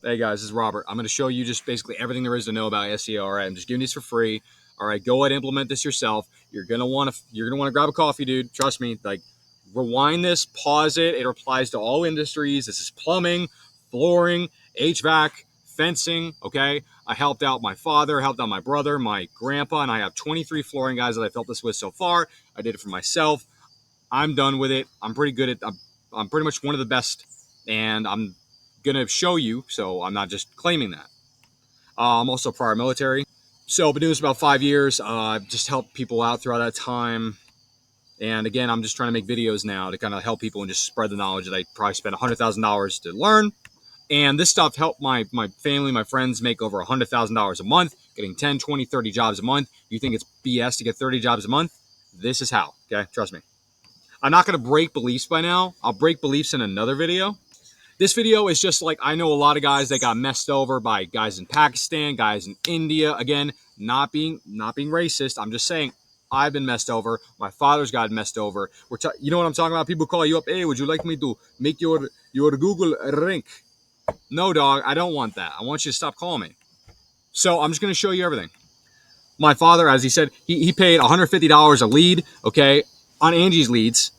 Hey guys, this is Robert. I'm going to show you just basically everything there is to know about SEO. All right, I'm just giving these for free. All right, go ahead and implement this yourself. You're gonna want to grab a coffee, dude. Trust me. Like, rewind this, pause it. It applies to all industries. This is plumbing, flooring, HVAC, fencing. Okay, I helped out my father, helped out my brother, my grandpa, and I have 23 flooring guys that I've helped this with so far. I did it for myself. I'm done with it. I'm pretty good at. I'm pretty much one of the best, and I'm gonna show you. So I'm not just claiming that. I'm also prior military, so I've been doing this about 5 years. I've just helped people out throughout that time, and again, I'm just trying to make videos now to kind of help people and just spread the knowledge that I probably spent $100,000 to learn. And this stuff helped my family, my friends make over $100,000 a month, getting 10, 20, 30 jobs a month. You think it's BS to get 30 jobs a month? This is how. Okay, trust me. I'm not going to break beliefs by now. I'll break beliefs in another video. This video is just like, I know a lot of guys that got messed over by guys in Pakistan, guys in India. Again, not being racist. I'm just saying I've been messed over. My father's got messed over. You know what I'm talking about? People call you up. Hey, would you like me to make your Google rank? No, dog. I don't want that. I want you to stop calling me. So I'm just going to show you everything. My father, as he said, he paid $150 a lead, okay, on Angie's leads,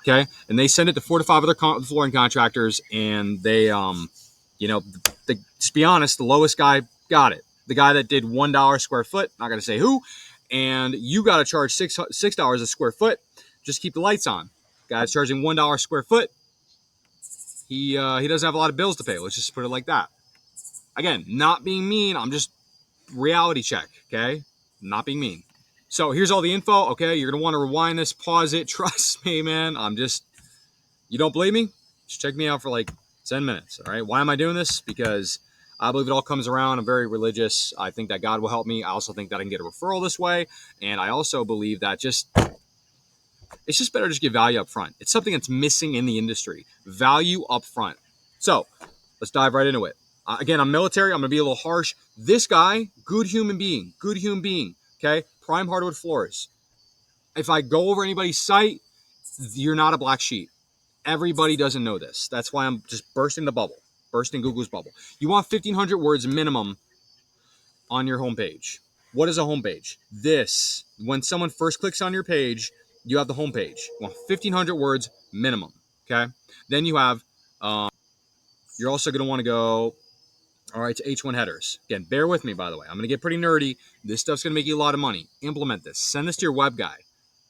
okay, and they send it to 4 to 5 other flooring contractors, and they, just be honest, the lowest guy got it. The guy that did $1 a square foot, not going to say who, and you got to charge $6 a square foot. Just keep the lights on. Guy's charging $1 a square foot. He doesn't have a lot of bills to pay. Let's just put it like that. Again, not being mean. I'm just reality check, okay? Not being mean. So here's all the info, okay? You're going to want to rewind this, pause it. Trust me, man. You don't believe me? Just check me out for like 10 minutes, all right? Why am I doing this? Because I believe it all comes around. I'm very religious. I think that God will help me. I also think that I can get a referral this way. And I also believe that it's just better to just give value up front. It's something that's missing in the industry. Value up front. So let's dive right into it. Again, I'm military. I'm going to be a little harsh. This guy, good human being, okay? Prime hardwood floors. If I go over anybody's site, you're not a black sheep. Everybody doesn't know this. That's why I'm just bursting Google's bubble. You want 1,500 words minimum on your homepage. What is a homepage? When someone first clicks on your page, you have the homepage. You want 1,500 words minimum, okay? Then you have, you're also going to want to go, all right, to H1 headers. Again, bear with me, by the way. I'm going to get pretty nerdy. This stuff's going to make you a lot of money. Implement this. Send this to your web guy.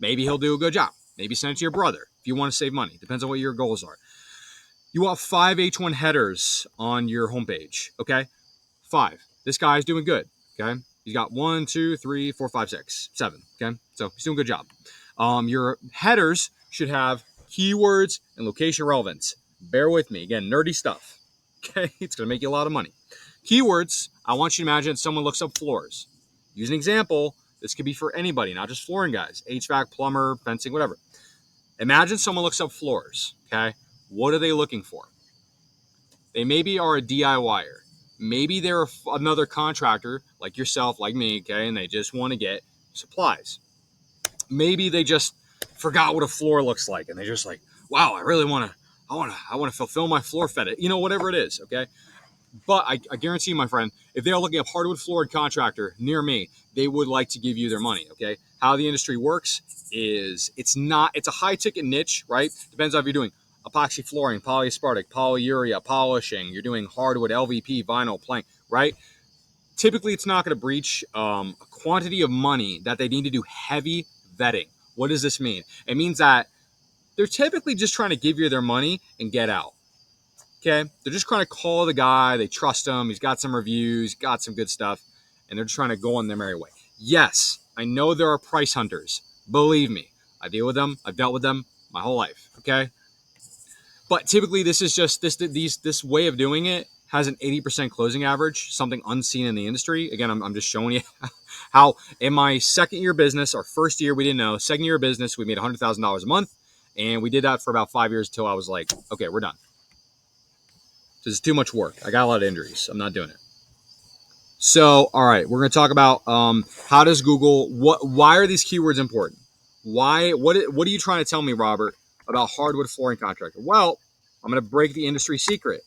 Maybe he'll do a good job. Maybe send it to your brother if you want to save money. Depends on what your goals are. You want 5 H1 headers on your homepage, okay? 5. This guy's doing good, okay? He's got 1, 2, 3, 4, 5, 6, 7, okay? So he's doing a good job. Your headers should have keywords and location relevance. Bear with me. Again, nerdy stuff, okay? It's going to make you a lot of money. Keywords, I want you to imagine someone looks up floors. Use an example. This could be for anybody, not just flooring guys. HVAC, plumber, fencing, whatever. Imagine someone looks up floors, okay? What are they looking for? They maybe are a DIYer. Maybe they're another contractor like yourself, like me, okay? And they just want to get supplies. Maybe they just forgot what a floor looks like, and they're just like, wow, I want to fulfill my floor fetish. Whatever it is, okay? But I guarantee you, my friend, if they're looking at hardwood floored contractor near me, they would like to give you their money, okay? How the industry works is it's a high ticket niche, right? Depends on if you're doing epoxy flooring, polyaspartic, polyurea, polishing, you're doing hardwood, LVP, vinyl, plank, right? Typically, it's not going to breach a quantity of money that they need to do heavy vetting. What does this mean? It means that they're typically just trying to give you their money and get out. Okay, they're just trying to call the guy. They trust him. He's got some reviews, got some good stuff, and they're just trying to go on their merry way. Yes, I know there are price hunters. Believe me, I deal with them. I've dealt with them my whole life. Okay, but typically this is just this way of doing it has an 80% closing average, something unseen in the industry. Again, I'm just showing you how in my second year business, our first year we didn't know. Second year of business, we made $100,000 a month, and we did that for about 5 years until I was like, okay, we're done. It's too much work. I got a lot of injuries. I'm not doing it. So, all right, we're going to talk about how does Google, why are these keywords important? What are you trying to tell me, Robert, about hardwood flooring contractor? Well, I'm going to break the industry secret.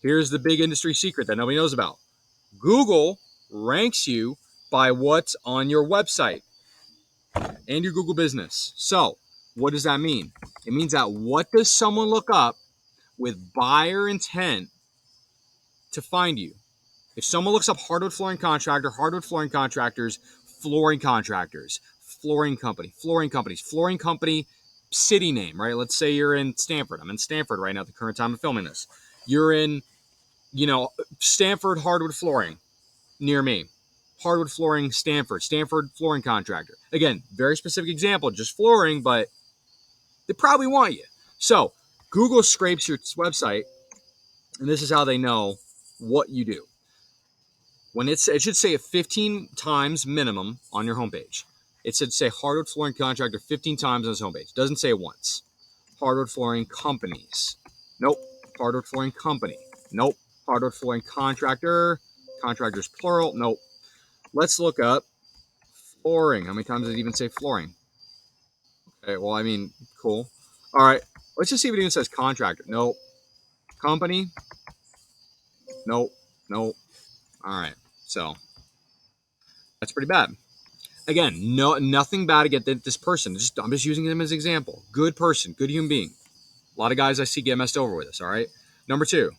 Here's the big industry secret that nobody knows about. Google ranks you by what's on your website and your Google business. So what does that mean? It means that what does someone look up with buyer intent to find you? If someone looks up hardwood flooring contractor, hardwood flooring contractors, flooring contractors, flooring company, flooring companies, flooring company city name, right? Let's say you're in Stanford. I'm in Stanford right now at the current time of filming this. You're in, Stanford hardwood flooring near me. Hardwood flooring, Stanford flooring contractor. Again, very specific example, just flooring, but they probably want you. So Google scrapes your website, and this is how they know what you do. It should say it 15 times minimum on your homepage. It should say hardwood flooring contractor 15 times on his homepage. It doesn't say it once. Hardwood flooring companies. Nope. Hardwood flooring company. Nope. Hardwood flooring contractor. Contractors plural. Nope. Let's look up flooring. How many times does it even say flooring? Okay, well, I mean, cool. All right. Let's just see if it even says contractor. Nope. Company. Nope. Nope. All right. So that's pretty bad. Again, nothing bad against this person. I'm just using them as an example. Good person, good human being. A lot of guys I see get messed over with this, all right? Number 2,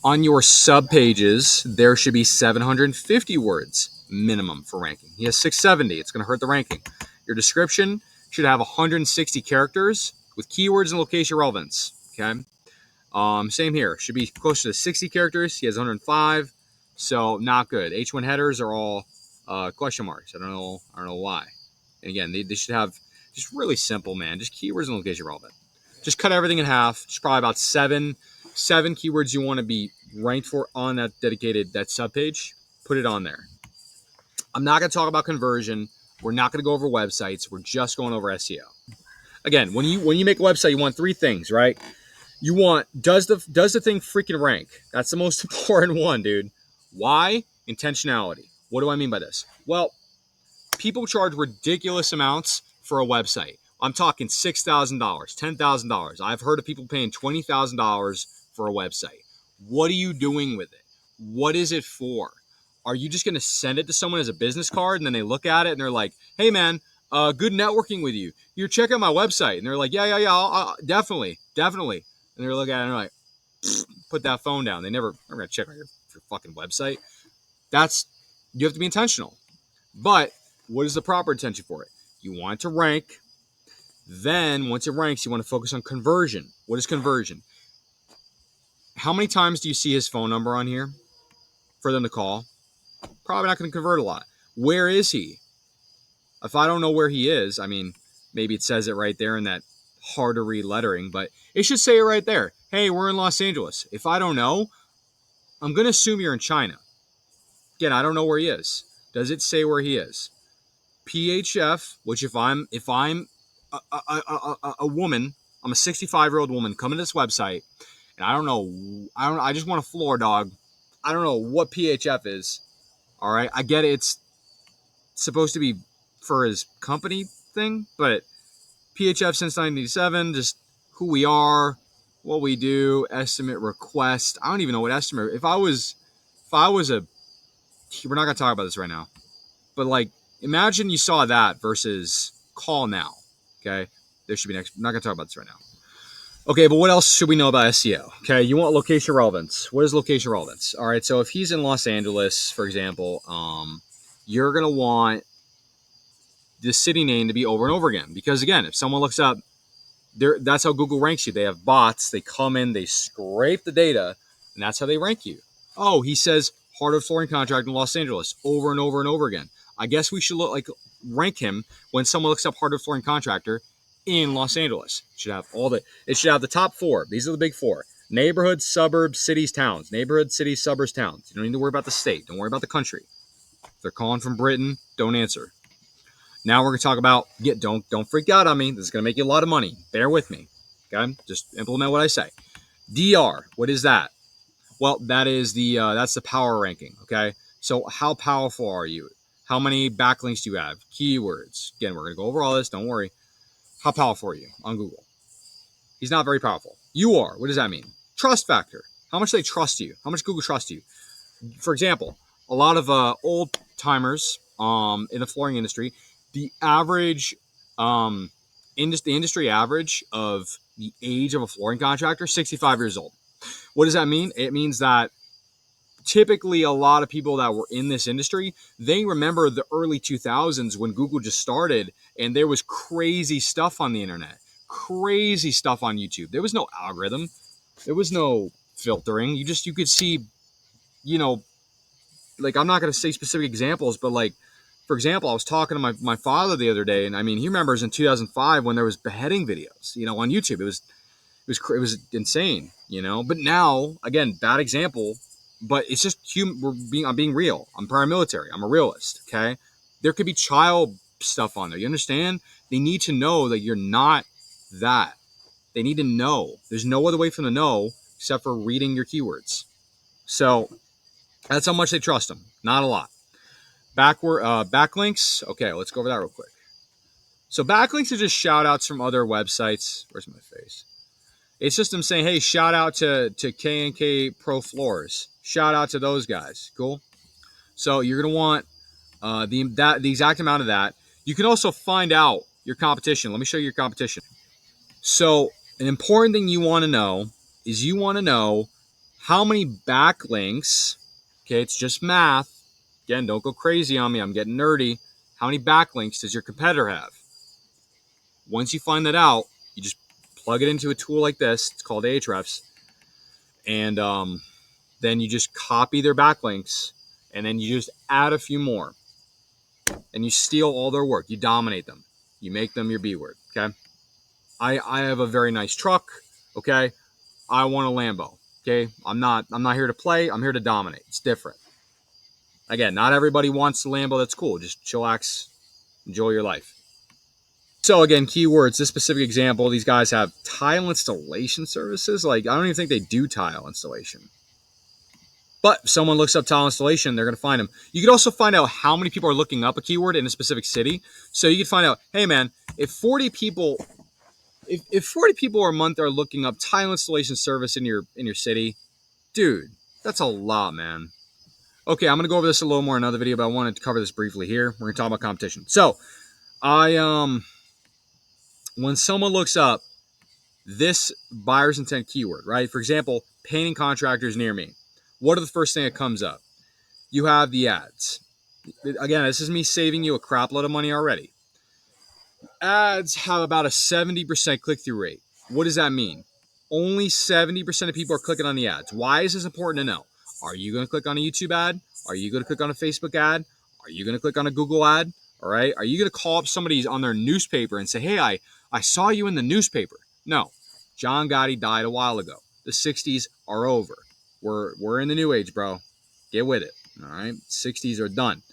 on your sub pages, there should be 750 words minimum for ranking. He has 670. It's going to hurt the ranking. Your description should have 160 characters with keywords and location relevance, okay? Same here. Should be closer to 60 characters. He has 105, so not good. H1 headers are all question marks. I don't know why. And again, they should have just really simple, man. Just keywords and location relevant. Just cut everything in half. Just probably about seven keywords you want to be ranked for on that subpage. Put it on there. I'm not going to talk about conversion. We're not going to go over websites. We're just going over SEO. Again, when you make a website, you want 3 things, right? You want, does the thing freaking rank? That's the most important one, dude. Why? Intentionality. What do I mean by this? Well, people charge ridiculous amounts for a website. I'm talking $6,000, $10,000. I've heard of people paying $20,000 for a website. What are you doing with it? What is it for? Are you just going to send it to someone as a business card and then they look at it and they're like, hey, man, good networking with you. You're checking my website. And they're like, yeah, I'll definitely. And they're looking at it and they're like, put that phone down. They're never going to check on your fucking website. You have to be intentional. But what is the proper intention for it? You want it to rank. Then once it ranks, you want to focus on conversion. What is conversion? How many times do you see his phone number on here for them to call? Probably not going to convert a lot. Where is he? If I don't know where he is, I mean, maybe it says it right there in that hard to read lettering, but it should say it right there. Hey, we're in Los Angeles. If I don't know, I'm going to assume you're in China. Again, I don't know where he is. Does it say where he is? PHF, which if I'm a woman, I'm a 65-year-old woman coming to this website, and I just want a floor dog. I don't know what PHF is. All right, I get it. It's supposed to be for his company thing, but PHF since 1987, just who we are, what we do, estimate request. I don't even know what estimate. If I was a, we're not gonna talk about this right now, but like imagine you saw that versus call now. Okay, there should be next. I'm not gonna talk about this right now. Okay, but what else should we know about SEO? Okay, you want location relevance. What is location relevance? All right, so if he's in Los Angeles, for example, you're gonna want the city name to be over and over again because again, if someone looks up, that's how Google ranks you. They have bots. They come in, they scrape the data, and that's how they rank you. Oh, he says hardwood flooring contractor in Los Angeles over and over and over again. I guess we should rank him when someone looks up hardwood flooring contractor in Los Angeles. It should have the top 4. These are the big 4. Neighborhoods, suburbs, cities, towns. Neighborhoods, cities, suburbs, towns. You don't need to worry about the state. Don't worry about the country. If they're calling from Britain, don't answer. Now we're going to talk about, don't freak out on me. This is going to make you a lot of money. Bear with me. Okay? Just implement what I say. DR, what is that? Well, that's the power ranking. Okay? So how powerful are you? How many backlinks do you have? Keywords. Again, we're going to go over all this. Don't worry. How powerful are you on Google? He's not very powerful. You are. What does that mean? Trust factor. how much they trust you, how much Google trusts you. For example, a lot of old timers in the flooring industry, the average the industry average of the age of a flooring contractor, 65 years old. What does that mean? It means that typically a lot of people that were in this industry, they remember the early 2000s when Google just started and there was crazy stuff on the internet, crazy stuff on YouTube. There was no algorithm, there was no filtering. You could see, you know, like, I'm not going to say specific examples, but like, for example, I was talking to my father the other day, and I mean, he remembers in 2005 when there was beheading videos, on YouTube. It was insane, But now, again, bad example, but it's just I'm being real. I'm paramilitary. I'm a realist. Okay, there could be child stuff on there. You understand? They need to know that you're not that. They need to know. There's no other way for them to know except for reading your keywords. So that's how much they trust them. Not a lot. Backlinks. Okay, let's go over that real quick. So backlinks are just shout outs from other websites. Where's my face? It's just them saying, hey, shout out to K&K Pro Floors. Shout out to those guys. Cool. So you're going to want the exact amount of that. You can also find out your competition. Let me show you your competition. So an important thing you want to know is you want to know how many backlinks. Okay, it's just math. Again, don't go crazy on me. I'm getting nerdy. How many backlinks does your competitor have? Once you find that out, you just plug it into a tool like this. It's called Ahrefs. And then you just copy their backlinks, and then you just add a few more. And you steal all their work. You dominate them. You make them your B word, okay? I have a very nice truck, okay? I want a Lambo, okay? I'm not here to play. I'm here to dominate. It's different. Again, not everybody wants the Lambo. That's cool. Just chillax, enjoy your life. So again, keywords, this specific example, these guys have tile installation services. Like, I don't even think they do tile installation. But if someone looks up tile installation, they're going to find them. You could also find out how many people are looking up a keyword in a specific city. So you could find out, hey man, if 40 people a month are looking up tile installation service in your city, dude, that's a lot, man. Okay, I'm going to go over this a little more in another video, but I wanted to cover this briefly here. We're going to talk about competition. So, when someone looks up this buyer's intent keyword, right? For example, painting contractors near me. What are the first thing that comes up? You have the ads. Again, this is me saving you a crap load of money already. Ads have about a 70% click-through rate. What does that mean? Only 70% of people are clicking on the ads. Why is this important to know? Are you going to click on a YouTube ad? Are you going to click on a Facebook ad? Are you going to click on a Google ad? All right. Are you going to call up somebody on their newspaper and say, hey, I saw you in the newspaper? No. John Gotti died a while ago. The 60s are over. We're in the new age, bro. Get with it. All right. 60s are done.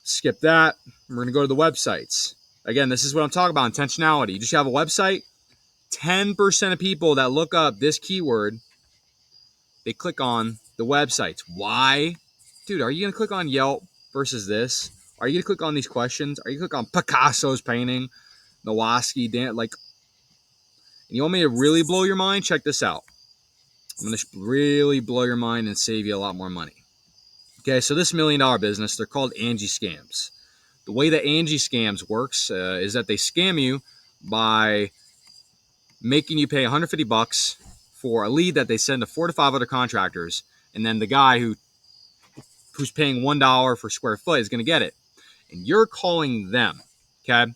Skip that. We're going to go to the websites. Again, this is what I'm talking about, intentionality. You just have a website. 10% of people that look up this keyword, they click on the websites. Why? Dude, are you going to click on Yelp versus this? Are you going to click on these questions? Are you going to click on Picasso's painting? Nowoski, like, and you want me to really blow your mind? Check this out. I'm going to really blow your mind and save you a lot more money. Okay, so this $1 million business, they're called Angie scams. The way that Angie scams works is that they scam you by making you pay $150 for a lead that they send to 4 to 5 other contractors, and then the guy who's paying $1 per square foot is going to get it, and you're calling them. Okay,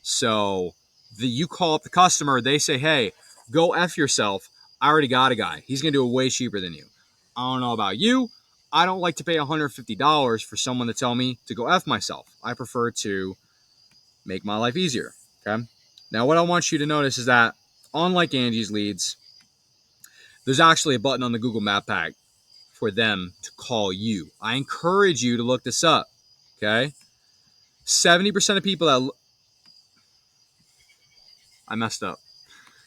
so you call up the customer, they say, hey, go F yourself. I already got a guy. He's going to do it way cheaper than you. I don't know about you. I don't like to pay $150 for someone to tell me to go F myself. I prefer to make my life easier. Okay. Now, what I want you to notice is that, unlike Angie's leads, there's actually a button on the Google Map pack for them to call you. I encourage you to look this up. Okay. 70% of people that I messed up.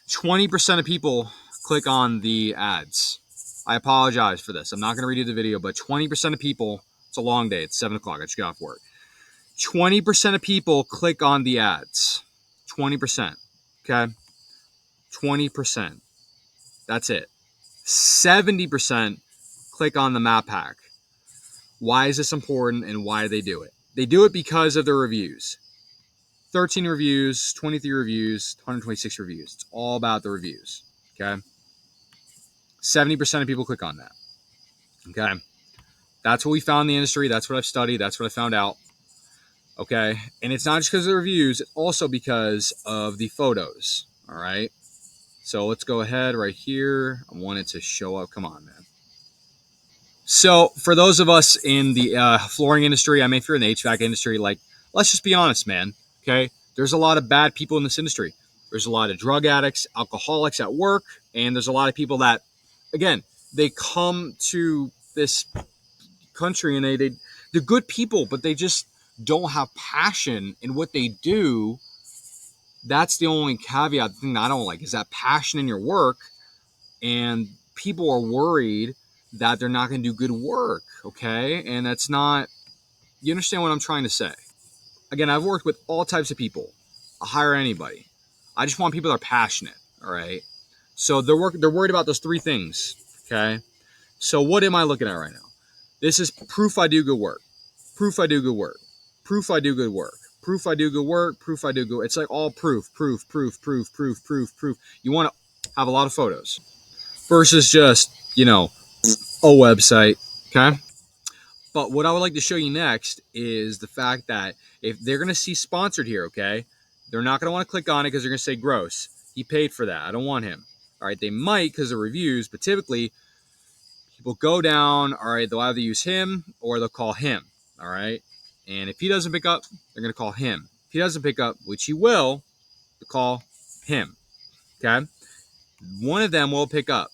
20% of people click on the ads. I apologize for this. I'm not going to redo the video, but 20% of people, it's a long day. It's 7 o'clock. I just got off work. 20% of people click on the ads. 20%. Okay? 20%. That's it. 70% click on the map hack. Why is this important and why do they do it? They do it because of the reviews. 13 reviews, 23 reviews, 126 reviews. It's all about the reviews. Okay. 70% of people click on that. Okay. That's what we found in the industry. That's what I've studied. That's what I found out. Okay. And it's not just because of the reviews, it's also because of the photos. All right. So let's go ahead right here. I want it to show up. Come on, man. So for those of us in the flooring industry, I mean, if you're in the HVAC industry, like, let's just be honest, man. Okay. There's a lot of bad people in this industry. There's a lot of drug addicts, alcoholics at work, and there's a lot of people that, again, they come to this country and they're good people, but they just don't have passion in what they do. That's the only caveat. The thing that I don't like is that passion in your work, and people are worried that they're not going to do good work. Okay. And that's not, you understand what I'm trying to say? Again, I've worked with all types of people. I'll hire anybody. I just want people that are passionate. All right. So they're worried about those three things. Okay. So what am I looking at right now? This is proof I do good work. Proof I do good work. Proof I do good work. Proof I do good work. Proof I do good. It's like all proof. You want to have a lot of photos versus just, a website. Okay. But what I would like to show you next is the fact that if they're going to see sponsored here, okay, they're not going to want to click on it because they're going to say gross. He paid for that. I don't want him. All right. They might because of reviews, but typically people go down. All right. They'll either use him or they'll call him. All right. And if he doesn't pick up, they're going to call him. If he doesn't pick up, which he will, they'll call him. Okay. One of them will pick up.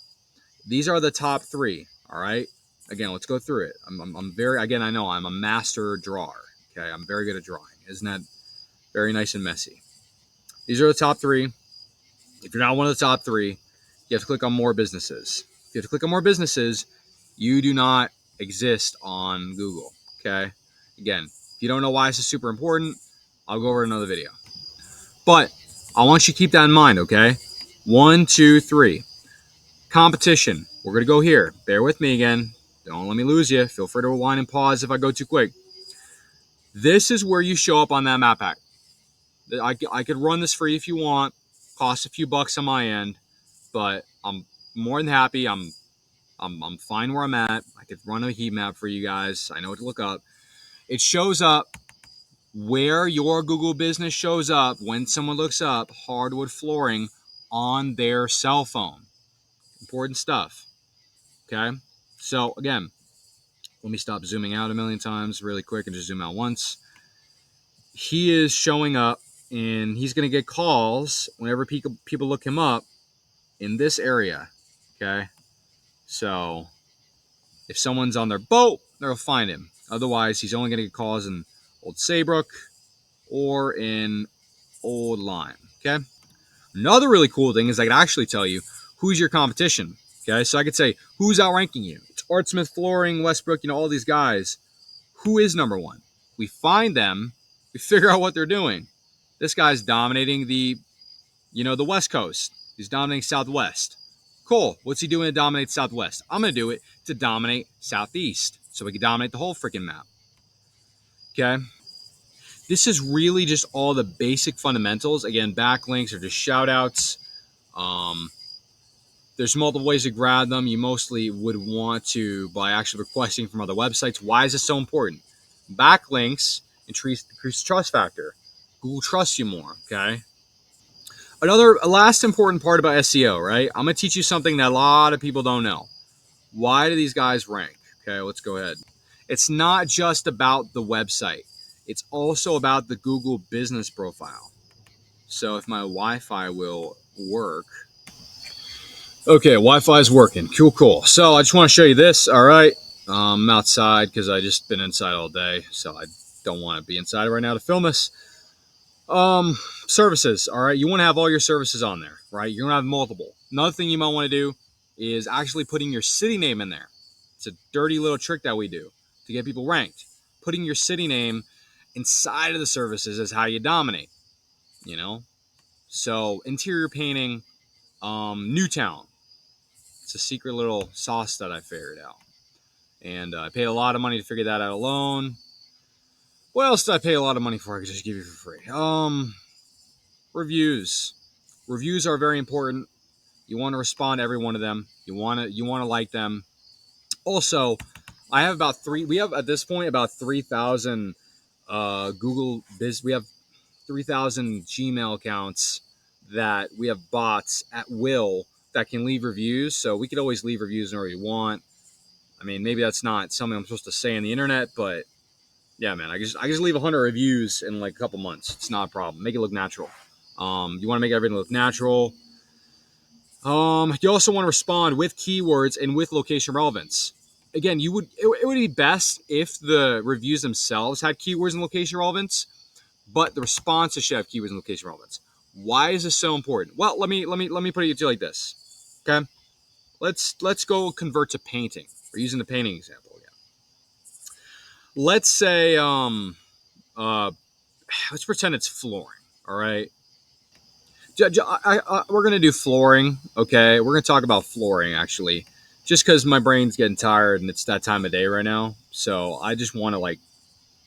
These are the top three. All right. Again, let's go through it. I'm very, again, I know I'm a master drawer. Okay. I'm very good at drawing. Isn't that very nice and messy? These are the top three. If you're not one of the top three, you have to click on more businesses. If you have to click on more businesses, you do not exist on Google. Okay. Again, if you don't know why this is super important, I'll go over another video. But I want you to keep that in mind. Okay. 1, 2, 3. Competition. We're going to go here. Bear with me again. Don't let me lose you. Feel free to rewind and pause if I go too quick. This is where you show up on that map hack. I could run this for you if you want. Cost a few bucks on my end, but I'm more than happy. I'm fine where I'm at. I could run a heat map for you guys. I know what to look up. It shows up where your Google business shows up when someone looks up hardwood flooring on their cell phone. Important stuff. Okay. So again, let me stop zooming out a million times really quick and just zoom out once. He is showing up and he's going to get calls whenever people look him up in this area. Okay. So if someone's on their boat, they'll find him. Otherwise, he's only going to get calls in Old Saybrook or in Old Lyme. Okay. Another really cool thing is I can actually tell you who's your competition. Okay. So I could say, who's outranking you? It's Art Smith Flooring, Westbrook, all these guys. Who is number one? We find them. We figure out what they're doing. This guy's dominating the West Coast. He's dominating Southwest. Cool. What's he doing to dominate Southwest? I'm going to do it to dominate Southeast so we can dominate the whole freaking map. Okay. This is really just all the basic fundamentals. Again, backlinks are just shout outs. There's multiple ways to grab them. You mostly would want to by actually requesting from other websites. Why is this so important? Backlinks increase trust factor. Google trusts you more. Okay. A last important part about SEO, right? I'm going to teach you something that a lot of people don't know. Why do these guys rank? Okay, let's go ahead. It's not just about the website. It's also about the Google business profile. So if my Wi-Fi will work. Okay, Wi-Fi is working. Cool. So I just want to show you this. All right. I'm outside because I just been inside all day. So I don't want to be inside right now to film this. Services. All right. You want to have all your services on there, right? You're going to have multiple. Another thing you might want to do is actually putting your city name in there. It's a dirty little trick that we do to get people ranked. Putting your city name inside of the services is how you dominate, So interior painting, Newtown. It's a secret little sauce that I figured out. And I paid a lot of money to figure that out alone. What else did I pay a lot of money for? I could just give you for free. Reviews. Reviews are very important. You want to respond to every one of them. You want to like them. Also, I have about we have at this point about 3,000 Google Biz. We have 3,000 Gmail accounts that we have bots at will that can leave reviews. So we could always leave reviews whenever you want. I mean, maybe that's not something I'm supposed to say on the internet, but yeah, man, I just leave 100 reviews in like a couple months. It's not a problem. Make it look natural. You want to make everything look natural. You also want to respond with keywords and with location relevance. Again, it would be best if the reviews themselves had keywords and location relevance, but the responses should have keywords and location relevance. Why is this so important? Well, let me put it to you like this. Okay, let's go convert to painting. We're using the painting example again. Let's say let's pretend it's flooring. All right. We're going to do flooring, okay? We're going to talk about flooring, actually, just because my brain's getting tired and it's that time of day right now. So I just want to, like,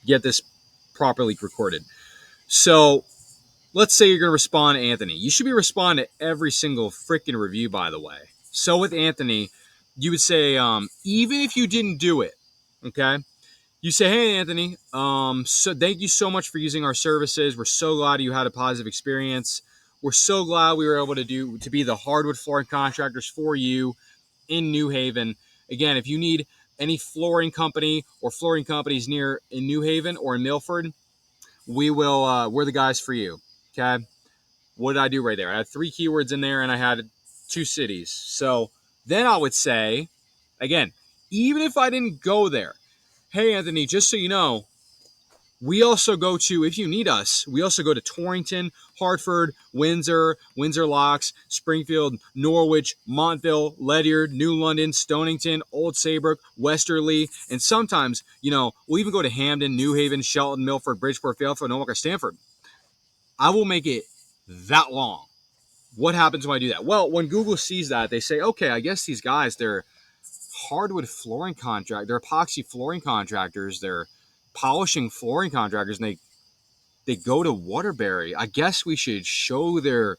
get this properly recorded. So let's say you're going to respond to Anthony. You should be responding to every single freaking review, by the way. So with Anthony, you would say, even if you didn't do it, okay? You say, hey, Anthony, so thank you so much for using our services. We're so glad you had a positive experience. We're so glad we were able to be the hardwood flooring contractors for you in New Haven. Again, if you need any flooring company or flooring companies near in New Haven or in Milford, we're the guys for you. Okay. What did I do right there? I had 3 keywords in there and I had 2 cities. So then I would say, again, even if I didn't go there, hey, Anthony, just so you know, we also go to, if you need us, we also go to Torrington, Hartford, Windsor, Windsor Locks, Springfield, Norwich, Montville, Ledyard, New London, Stonington, Old Saybrook, Westerly, and sometimes, we'll even go to Hamden, New Haven, Shelton, Milford, Bridgeport, Fairfield, Norwalk, or Stamford. I will make it that long. What happens when I do that? Well, when Google sees that, they say, okay, I guess these guys, they're hardwood flooring they're epoxy flooring contractors, they're polishing flooring contractors, and they go to Waterbury. I guess we should show their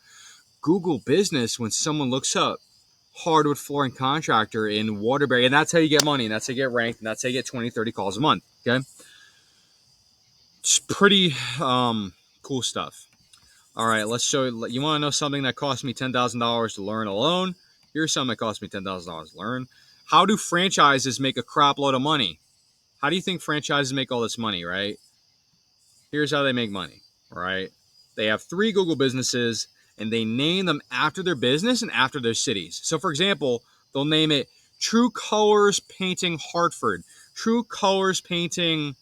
Google business when someone looks up hardwood flooring contractor in Waterbury, and that's how you get money, and that's how you get ranked, and that's how you get 20, 30 calls a month. Okay, it's pretty cool stuff. All right, let's show you. You want to know something that cost me $10,000 to learn alone? Here's something that cost me $10,000 to learn. How do franchises make a crap load of money? How do you think franchises make all this money, right? Here's how they make money, all right? They have 3 Google businesses, and they name them after their business and after their cities. So, for example, they'll name it True Colors Painting Hartford, True Colors Painting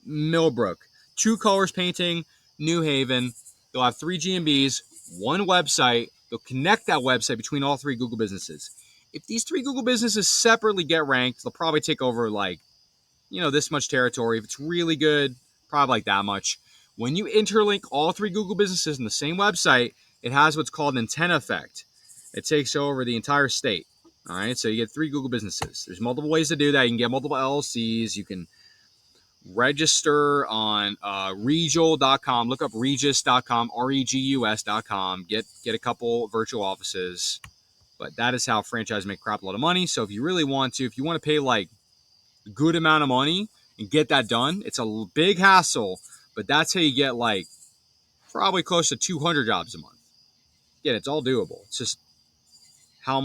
Millbrook, True Colors Painting New Haven. They'll have 3 GMBs, 1 website. They'll connect that website between all 3 Google businesses. If these 3 Google businesses separately get ranked, they'll probably take over this much territory. If it's really good, probably like that much. When you interlink all 3 Google businesses in the same website, it has what's called an antenna effect. It takes over the entire state. All right, so you get 3 Google businesses. There's multiple ways to do that. You can get multiple LLCs. You can register on regal.com. Look up regis.com, regus.com. Get a couple virtual offices. But that is how franchises make a crap load of money. So if you really want to, if you want to pay like a good amount of money and get that done, it's a big hassle, but that's how you get like probably close to 200 jobs a month. Again, it's all doable. It's just how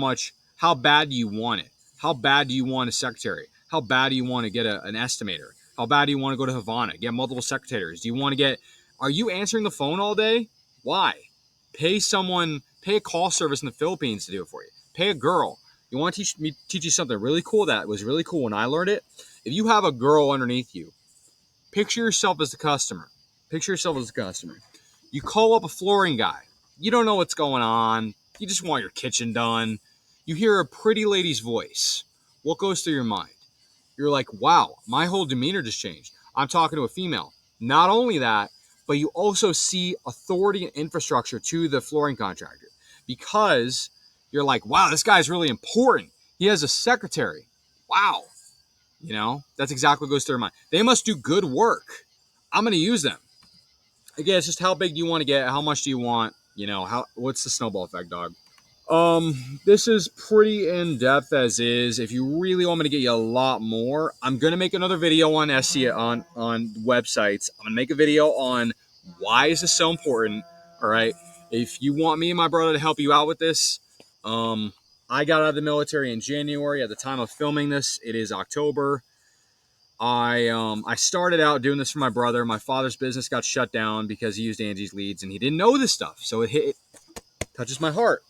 bad do you want it? How bad do you want a secretary? How bad do you want to get an estimator? How bad do you want to go to Havana, get multiple secretaries? Are you answering the phone all day? Why? Pay a call service in the Philippines to do it for you. Pay a girl. You want to teach you something really cool that was really cool when I learned it? If you have a girl underneath you, picture yourself as the customer. You call up a flooring guy. You don't know what's going on. You just want your kitchen done. You hear a pretty lady's voice. What goes through your mind? You're like, wow, my whole demeanor just changed. I'm talking to a female. Not only that, but you also see authority and infrastructure to the flooring contractor because You're like, wow, this guy's really important. He has a secretary. Wow. You know, that's exactly what goes through their mind. They must do good work. I'm going to use them. Again, it's just how big do you want to get? How much do you want? You know, what's the snowball effect, dog? This is pretty in-depth as is. If you really want me to get you a lot more, I'm gonna make another video on SEO on websites. I'm gonna make a video on why is this so important. All right. If you want me and my brother to help you out with this, I got out of the military in January. At the time of filming this, it is October. I started out doing this for my brother. My father's business got shut down because he used Angie's leads and he didn't know this stuff. So it touches my heart.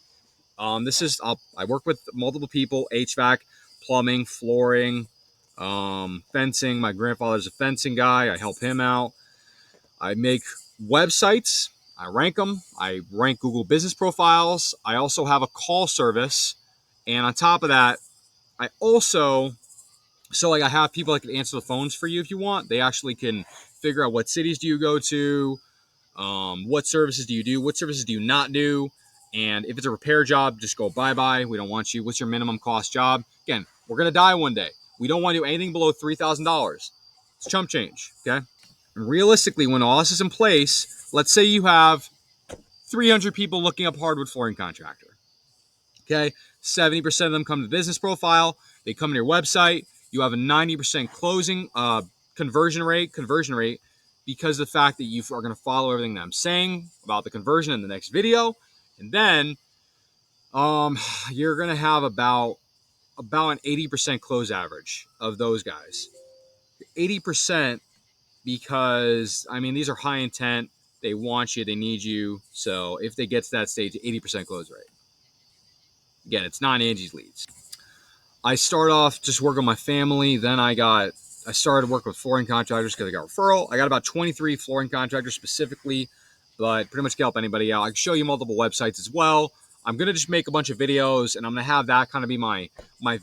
I work with multiple people: HVAC, plumbing, flooring, fencing. My grandfather's a fencing guy. I help him out. I make websites. I rank them. I rank Google business profiles. I also have a call service. And on top of that, I also, I have people that can answer the phones for you if you want. They actually can figure out what cities do you go to, what services do you do, what services do you not do, and if it's a repair job, just go bye-bye. We don't want you. What's your minimum cost job? Again, we're going to die one day. We don't want to do anything below $3,000. It's chump change, okay? And realistically, when all this is in place, let's say you have 300 people looking up hardwood flooring contractor, okay? 70% of them come to the business profile. They come to your website. You have a 90% closing conversion rate, because of the fact that you are going to follow everything that I'm saying about the conversion in the next video. And then you're going to have about an 80% close average of those guys. 80% because, I mean, these are high intent. They want you. They need you. So if they get to that stage, 80% close rate. Again, it's not Angie's leads. I start off just working with my family. Then I started working with flooring contractors because I got referral. I got about 23 flooring contractors specifically, but pretty much can help anybody out. I can show you multiple websites as well. I'm going to just make a bunch of videos, and I'm going to have that kind of be my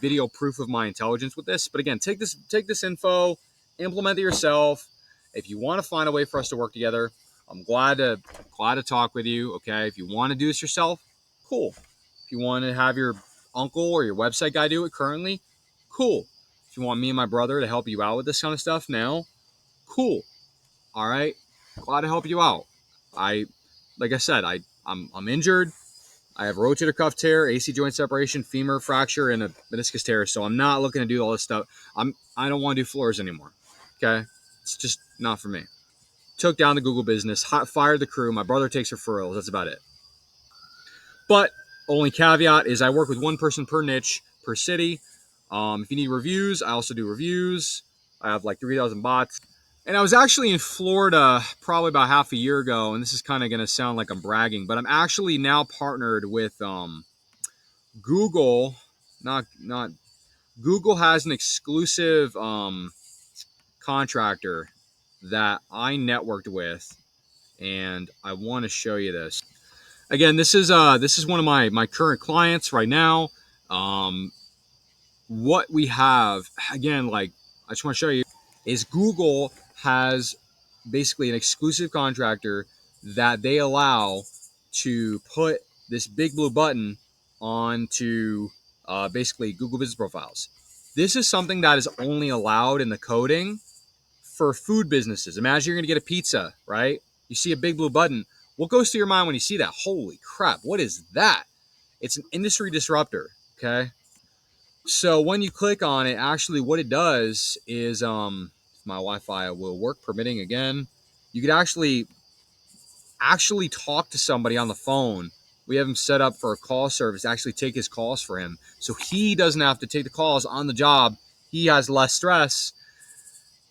video proof of my intelligence with this. But again, take this info, implement it yourself. If you want to find a way for us to work together, I'm glad to talk with you. Okay, if you want to do this yourself, cool. If you want to have your uncle or your website guy do it currently, cool. If you want me and my brother to help you out with this kind of stuff now, cool. All right, glad to help you out. Like I said, I'm injured. I have rotator cuff tear, AC joint separation, femur fracture, and a meniscus tear. So I'm not looking to do all this stuff. I don't want to do floors anymore. Okay, it's just not for me. Took down the Google business, fired the crew. My brother takes referrals. That's about it. But only caveat is I work with one person per niche per city. If you need reviews, I also do reviews. I have like 3,000 bots. And I was actually in Florida probably about half a year ago, and this is kind of going to sound like I'm bragging, but I'm actually now partnered with Google. Not Google has an exclusive contractor that I networked with, and I want to show you this. Again, this is one of my current clients right now. What we have, again, like I just want to show you, is Google has basically an exclusive contractor that they allow to put this big blue button onto basically Google business profiles. This is something that is only allowed in the coding for food businesses. Imagine you're going to get a pizza, right? You see a big blue button. What goes through your mind when you see that? Holy crap, what is that? It's an industry disruptor, okay? So when you click on it, actually what it does is, my Wi-Fi will work permitting again, you could actually talk to somebody on the phone. We have him set up for a call service to actually take his calls for him. So he doesn't have to take the calls on the job. He has less stress.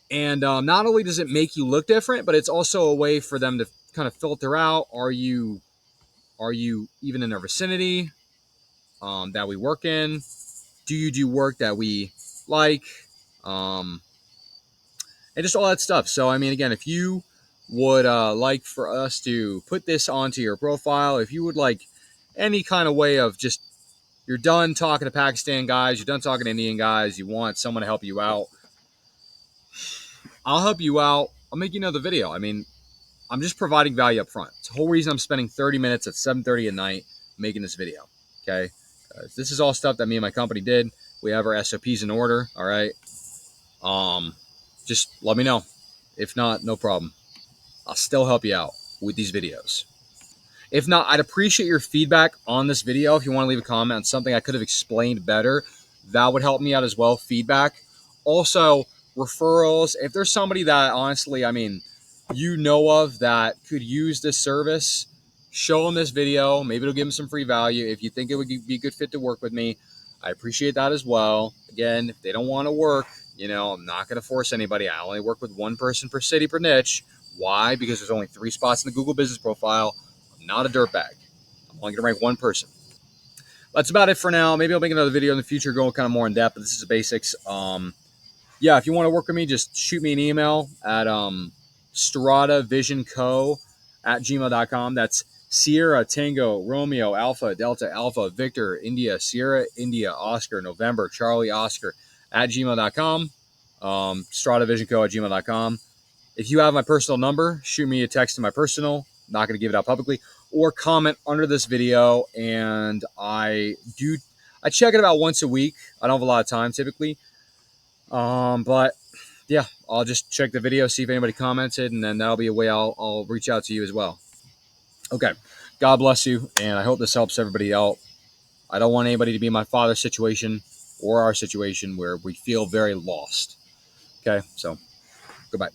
And not only does it make you look different, but it's also a way for them to kind of filter out, are you even in their vicinity that we work in? Do you do work that we like? And just all that stuff. So, I mean, again, if you would like for us to put this onto your profile, if you would like any kind of way of just, you're done talking to Pakistan guys, you're done talking to Indian guys, you want someone to help you out, I'll help you out. I'll make you another video. I mean, I'm just providing value up front. It's the whole reason I'm spending 30 minutes at 7:30 at night making this video. Okay. This is all stuff that me and my company did. We have our SOPs in order. All right. Just let me know. If not, no problem. I'll still help you out with these videos. If not, I'd appreciate your feedback on this video. If you want to leave a comment on something I could have explained better, that would help me out as well. Feedback. Also, referrals. If there's somebody that honestly, I mean, you know of that could use this service, show them this video. Maybe it'll give them some free value. If you think it would be a good fit to work with me, I appreciate that as well. Again, if they don't want to work, I'm not going to force anybody. I only work with one person per city per niche. Why? Because there's only 3 spots in the Google business profile. I'm not a dirtbag. I'm only going to rank one person. That's about it for now. Maybe I'll make another video in the future going kind of more in depth, but this is the basics. Yeah, if you want to work with me, just shoot me an email at stradavisionco@gmail.com. That's Sierra, Tango, Romeo, Alpha, Delta, Alpha, Victor, India, Sierra, India, Oscar, November, Charlie, Oscar @gmail.com. stradavisionco@gmail.com. If you have my personal number, shoot me a text to my personal. I'm not going to give it out publicly, or comment under this video. And I check it about once a week. I don't have a lot of time typically. But yeah, I'll just check the video, see if anybody commented, and then that'll be a way I'll reach out to you as well. Okay. God bless you. And I hope this helps everybody out. I don't want anybody to be in my father's situation or our situation where we feel very lost. Okay. So goodbye.